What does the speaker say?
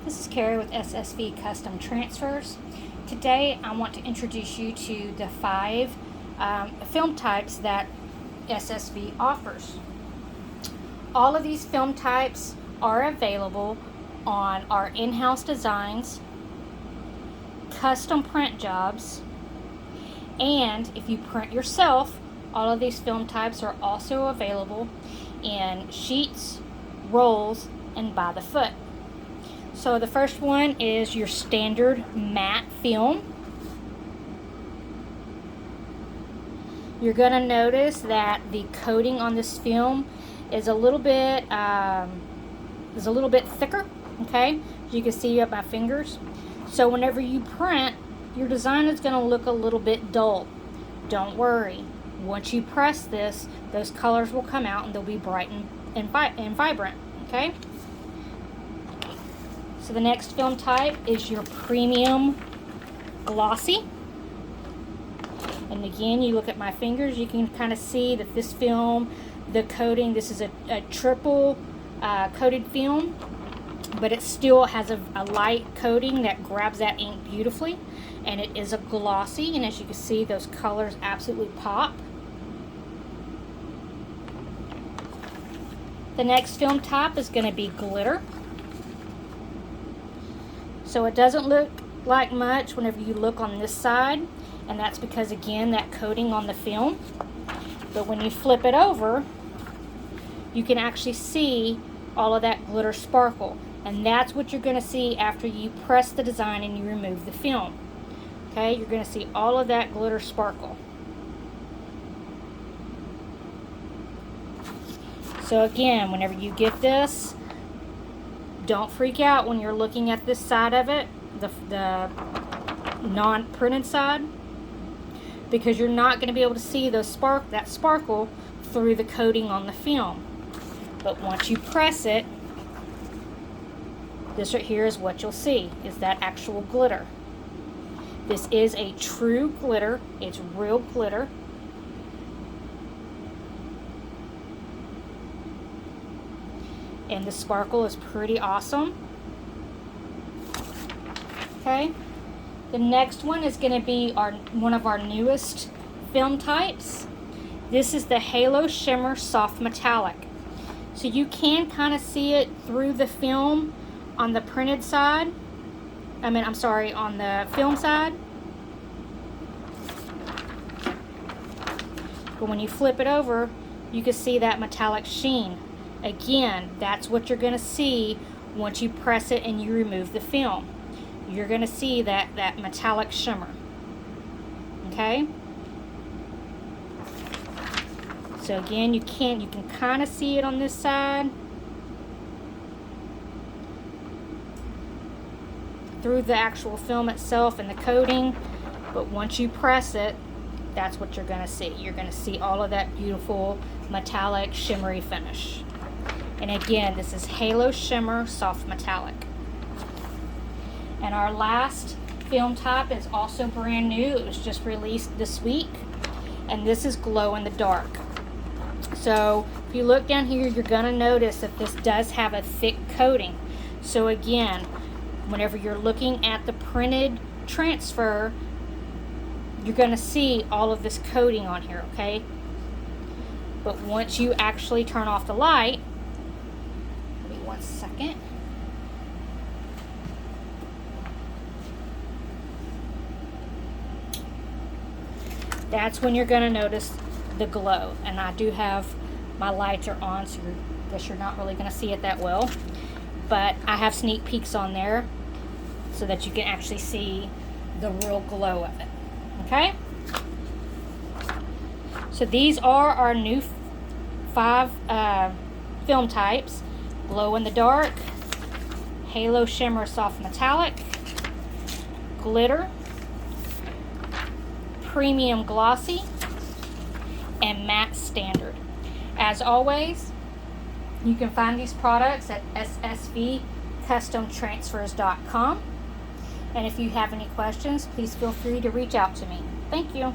This is Carrie with SSV Custom Transfers. Today I want to introduce you to the 5 film types that SSV offers. All of these film types are available on our in-house designs, custom print jobs, and if you print yourself, all of these film types are also available in sheets, rolls, and by the foot. So the first one is your standard matte film. You're going to notice that the coating on this film is a little bit thicker. Okay, as you can see up my fingers. So whenever you print, your design is going to look a little bit dull. Don't worry. Once you press this, those colors will come out and they'll be bright and vibrant. Okay. So the next film type is your premium glossy. And again, you look at my fingers, you can kind of see that this film, the coating, this is a triple coated film, but it still has a light coating that grabs that ink beautifully. And it is a glossy, and as you can see, those colors absolutely pop. The next film type is going to be glitter. So it doesn't look like much whenever you look on this side, and that's because, again, that coating on the film. But when you flip it over, you can actually see all of that glitter sparkle, and that's what you're going to see after you press the design and you remove the film. Okay, you're going to see all of that glitter sparkle. So again, whenever you get this, don't freak out when you're looking at this side of it, the non-printed side, because you're not going to be able to see that sparkle through the coating on the film. But once you press it, this right here is what you'll see, is that actual glitter. This is a true glitter. It's real glitter. And the sparkle is pretty awesome. Okay. The next one is going to be one of our newest film types. This is the Halo Shimmer Soft Metallic. So you can kind of see it through the film on the printed side. On the film side. But when you flip it over, you can see that metallic sheen. Again, that's what you're going to see once you press it and you remove the film. You're going to see that metallic shimmer. Okay? So again, you can kind of see it on this side through the actual film itself and the coating, but once you press it, that's what you're going to see. You're going to see all of that beautiful metallic shimmery finish. And again, this is Halo Shimmer Soft Metallic. And our last film type is also brand new. It was just released this week, and this is Glow in the Dark. So if you look down here, you're going to notice that this does have a thick coating. So again, whenever you're looking at the printed transfer, you're going to see all of this coating on here, okay? But once you actually turn off the light, give me 1 second. That's when you're going to notice the glow. And I do have my lights are on, so I guess you're not really going to see it that well. But I have sneak peeks on there so that you can actually see the real glow of it. Okay? So these are our new 5 film types. Glow in the Dark, Halo Shimmer Soft Metallic, Glitter, Premium Glossy, and Matte Standard. As always, you can find these products at ssvcustomtransfers.com. And if you have any questions, please feel free to reach out to me. Thank you.